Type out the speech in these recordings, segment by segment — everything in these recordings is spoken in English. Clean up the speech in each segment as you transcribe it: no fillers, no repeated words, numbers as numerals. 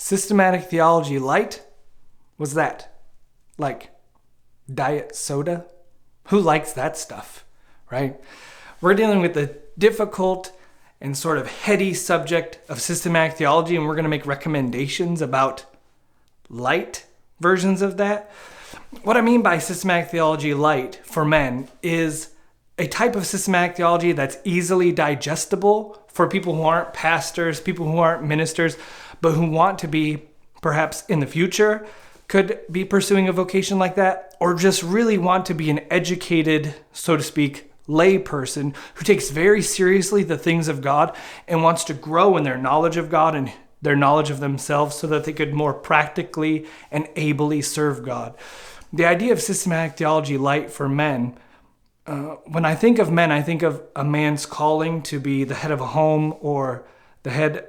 Systematic Theology Lite? What's that? Like diet soda? Who likes that stuff, right? We're dealing with the difficult and sort of heady subject of systematic theology, and we're going to make recommendations about light versions of that. What I mean by systematic theology light for men is a type of systematic theology that's easily digestible for people who aren't pastors, people who aren't ministers, but who want to be, perhaps in the future, could be pursuing a vocation like that, or just really want to be an educated, so to speak, lay person who takes very seriously the things of God and wants to grow in their knowledge of God and their knowledge of themselves so that they could more practically and ably serve God. The idea of systematic theology light for men, when I think of men, I think of a man's calling to be the head of a home or the head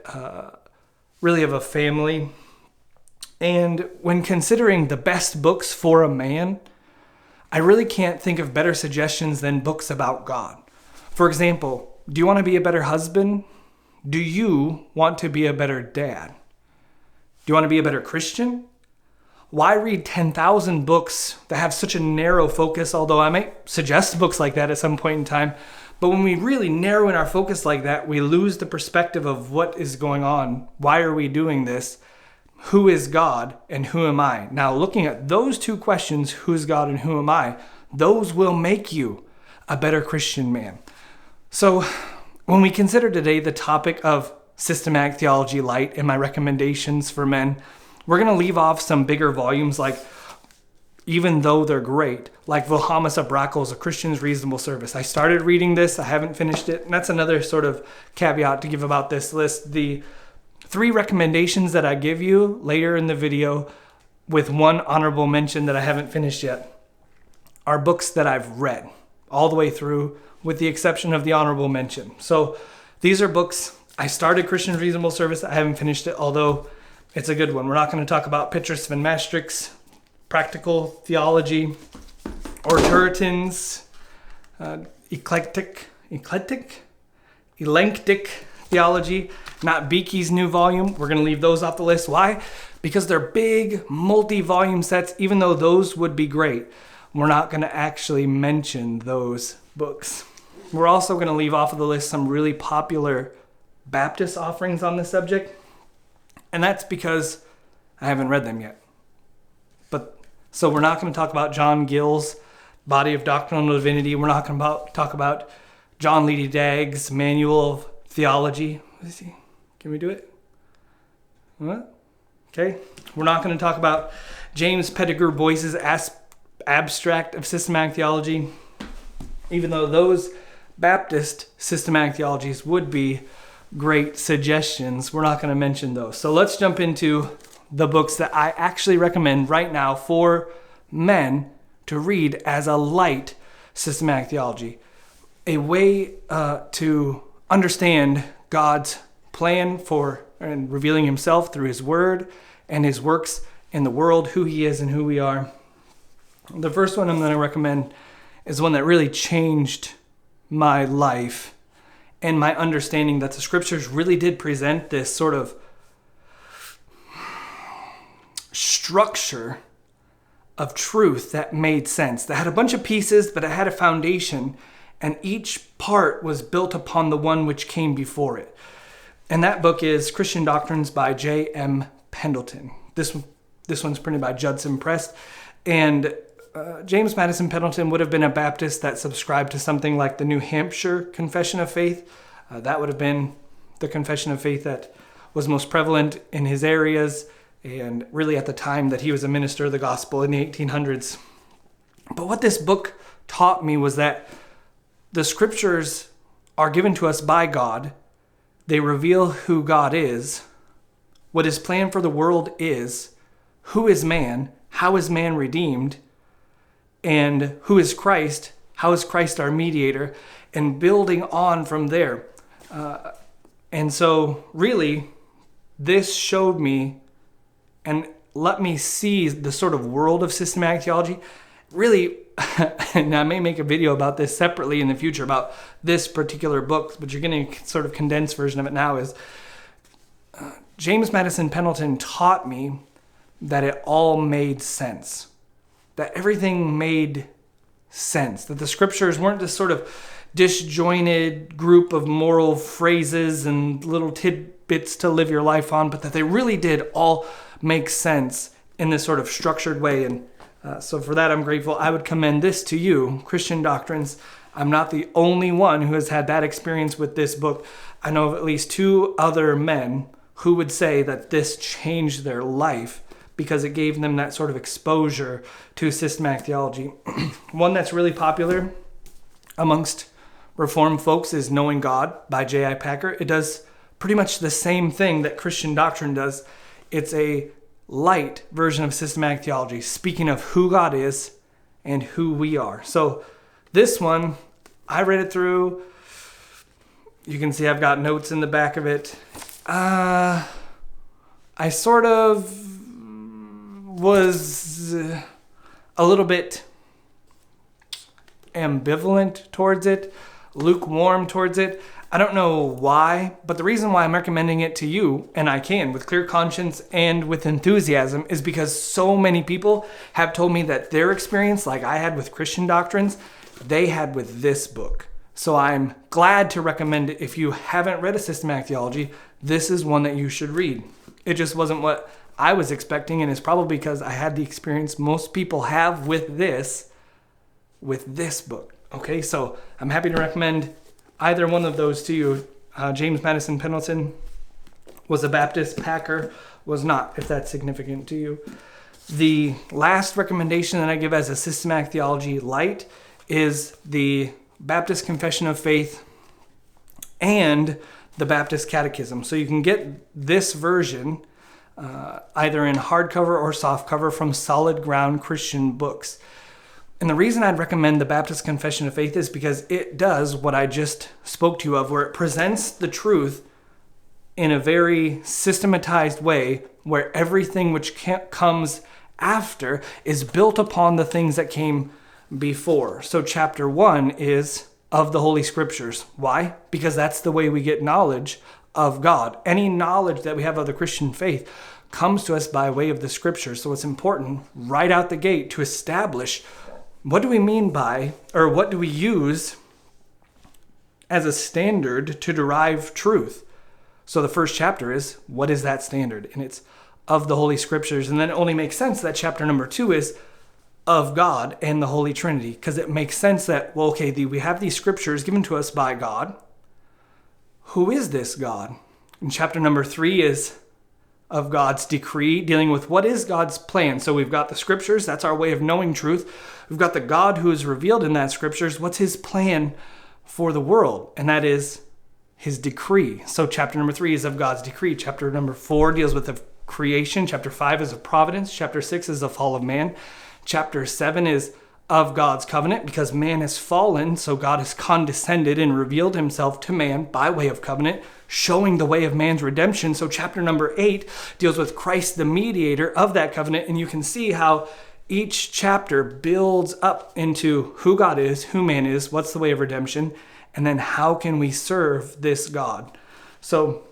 really of a family. And when considering the best books for a man, I really can't think of better suggestions than books about God. For example, do you want to be a better husband? Do you want to be a better dad? Do you want to be a better Christian? Why read 10,000 books that have such a narrow focus, although I might suggest books like that at some point in time. But when we really narrow in our focus like that, we lose the perspective of what is going on. Why are we doing this? Who is God and who am I? Now, looking at those two questions, who is God and who am I, those will make you a better Christian man. So when we consider today the topic of systematic theology light and my recommendations for men, we're going to leave off some bigger volumes, like, even though they're great, like Vilhelmus of Brackel's A Christian's Reasonable Service. I started reading this, I haven't finished it, and that's another sort of caveat to give about this list. The 3 recommendations that I give you later in the video, with one honorable mention that I haven't finished yet, are books that I've read all the way through, with the exception of the honorable mention. So these are books. I started Christian's Reasonable Service. I haven't finished it, although it's a good one. We're not going to talk about Petrus van Maastricht's Practical Theology or Turretin's Eclectic Theology, not Beaky's new volume. We're going to leave those off the list. Why? Because they're big, multi-volume sets. Even though those would be great, we're not going to actually mention those books. We're also going to leave off of the list some really popular Baptist offerings on this subject. And that's because I haven't read them yet. So we're not going to talk about John Gill's Body of Doctrinal Divinity. We're not going to talk about John Leedy Dagg's Manual of Theology. What is he? Can we do it? What? Okay. We're not going to talk about James Pettigrew Boyce's Abstract of Systematic Theology, even though those Baptist systematic theologies would be great suggestions. We're not going to mention those. So let's jump into the books that I actually recommend right now for men to read as a light systematic theology. A way to understand God's plan for and revealing himself through his word and his works in the world, who he is and who we are. The first one I'm going to recommend is one that really changed my life and my understanding that the scriptures really did present this sort of structure of truth that made sense, that had a bunch of pieces, but it had a foundation, and each part was built upon the one which came before it. And that book is Christian Doctrines by J.M. Pendleton. This one's printed by Judson Press. And James Madison Pendleton would have been a Baptist that subscribed to something like the New Hampshire Confession of Faith. That would have been the confession of faith that was most prevalent in his areas, and really at the time that he was a minister of the gospel in the 1800s. But what this book taught me was that the scriptures are given to us by God. They reveal who God is, what his plan for the world is, who is man, how is man redeemed, and who is Christ, how is Christ our mediator, and building on from there. And so really, this showed me and let me see the sort of world of systematic theology. Really, and I may make a video about this separately in the future about this particular book, but you're getting a sort of condensed version of it now, is James Madison Pendleton taught me that it all made sense, that everything made sense, that the scriptures weren't this sort of disjointed group of moral phrases and little tidbits to live your life on, but that they really did all make sense in this sort of structured way. And so for that, I'm grateful. I would commend this to you, Christian Doctrines. I'm not the only one who has had that experience with this book. I know of at least 2 other men who would say that this changed their life because it gave them that sort of exposure to systematic theology. One that's really popular amongst Reformed folks is Knowing God by J.I. Packer. It does pretty much the same thing that Christian Doctrine does. It's a light version of systematic theology, speaking of who God is and who we are. So this one, I read it through. You can see I've got notes in the back of it. I sort of was a little bit ambivalent towards it, lukewarm towards it. I don't know why, but the reason why I'm recommending it to you, and I can with clear conscience and with enthusiasm, is because so many people have told me that their experience, like I had with Christian Doctrines, they had with this book. So I'm glad to recommend it. If you haven't read a systematic theology, this is one that you should read. It just wasn't what I was expecting, and it's probably because I had the experience most people have with this book. Okay, so I'm happy to recommend either one of those to you. James Madison Pendleton was a Baptist, Packer was not, if that's significant to you. The last recommendation that I give as a systematic theology light is the Baptist Confession of Faith and the Baptist Catechism. So you can get this version either in hardcover or softcover from Solid Ground Christian Books. And the reason I'd recommend the Baptist Confession of Faith is because it does what I just spoke to you of, where it presents the truth in a very systematized way, where everything which comes after is built upon the things that came before. So chapter 1 is of the Holy Scriptures. Why? Because that's the way we get knowledge of God. Any knowledge that we have of the Christian faith comes to us by way of the Scriptures. So it's important right out the gate to establish what do we mean by, or what do we use as a standard to derive truth. So the first chapter is, what is that standard? And it's of the Holy Scriptures. And then it only makes sense that chapter number 2 is of God and the Holy Trinity, because it makes sense that, well, okay, we have these scriptures given to us by God. Who is this God? And chapter number 3 is of God's decree, dealing with what is God's plan. So we've got the scriptures, that's our way of knowing truth. We've got the God who is revealed in that scriptures. What's his plan for the world? And that is his decree. So chapter number 3 is of God's decree. Chapter number 4 deals with the creation. Chapter 5 is of providence. Chapter 6 is the fall of man. Chapter 7 is of God's covenant, because man has fallen, so God has condescended and revealed himself to man by way of covenant, showing the way of man's redemption. So chapter number 8 deals with Christ, the mediator of that covenant, and you can see how each chapter builds up into who God is, who man is, what's the way of redemption, and then how can we serve this God. So,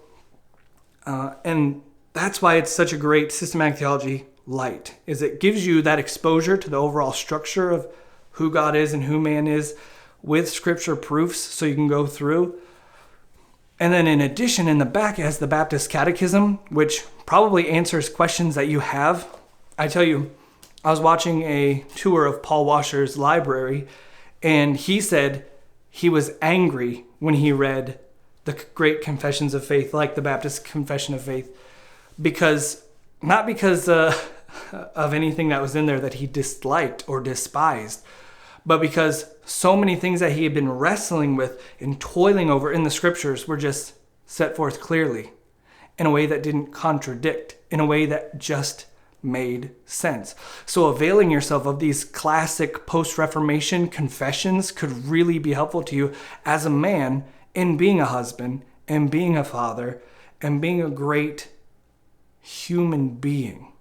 and that's why it's such a great systematic theology light, is it gives you that exposure to the overall structure of who God is and who man is with scripture proofs, so you can go through. And then in addition, in the back, it has the Baptist Catechism, which probably answers questions that you have. I tell you, I was watching a tour of Paul Washer's library, and he said he was angry when he read the great confessions of faith, like the Baptist Confession of Faith, not because of anything that was in there that he disliked or despised, but because so many things that he had been wrestling with and toiling over in the scriptures were just set forth clearly in a way that didn't contradict, in a way that just made sense. So availing yourself of these classic post-Reformation confessions could really be helpful to you as a man in being a husband and being a father and being a great human being.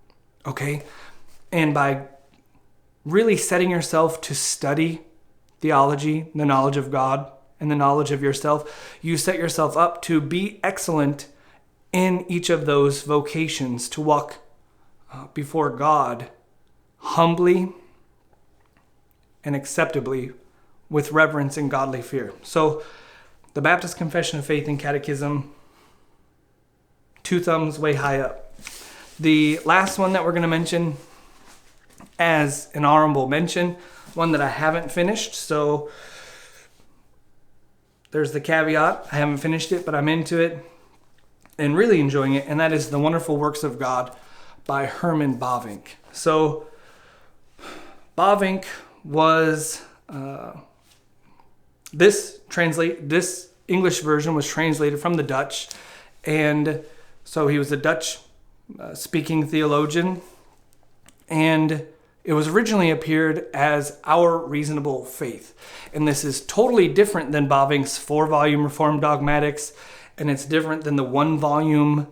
Okay? And by really setting yourself to study theology, the knowledge of God, and the knowledge of yourself, you set yourself up to be excellent in each of those vocations to walk before God humbly and acceptably with reverence and godly fear. So the Baptist Confession of Faith and Catechism, 2 thumbs way high up. The last one that we're going to mention as an honorable mention, one that I haven't finished, so there's the caveat. I haven't finished it, but I'm into it and really enjoying it, and that is The Wonderful Works of God by Herman Bavinck. So Bavinck was this English version was translated from the Dutch, and so he was a Dutch speaking theologian, and it was originally appeared as Our Reasonable Faith. And this is totally different than Bavinck's 4-volume Reformed Dogmatics, and it's different than the 1-volume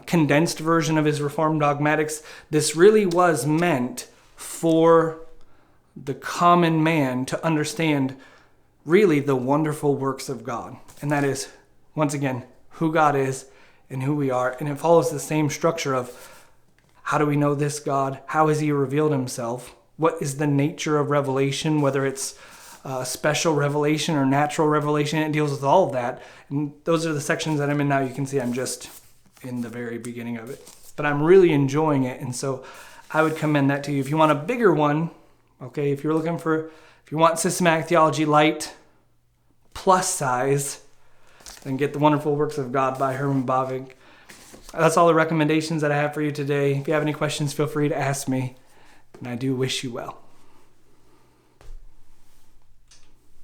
condensed version of his Reformed Dogmatics. This really was meant for the common man to understand really the wonderful works of God. And that is, once again, who God is and who we are. And it follows the same structure of how do we know this God? How has he revealed himself? What is the nature of revelation, whether it's special revelation or natural revelation? It deals with all of that. And those are the sections that I'm in now. You can see I'm just in the very beginning of it. But I'm really enjoying it. And so I would commend that to you. If you want a bigger one, okay, if you want Systematic Theology Lite plus size, then get The Wonderful Works of God by Herman Bavinck. That's all the recommendations that I have for you today. If you have any questions, feel free to ask me. And I do wish you well.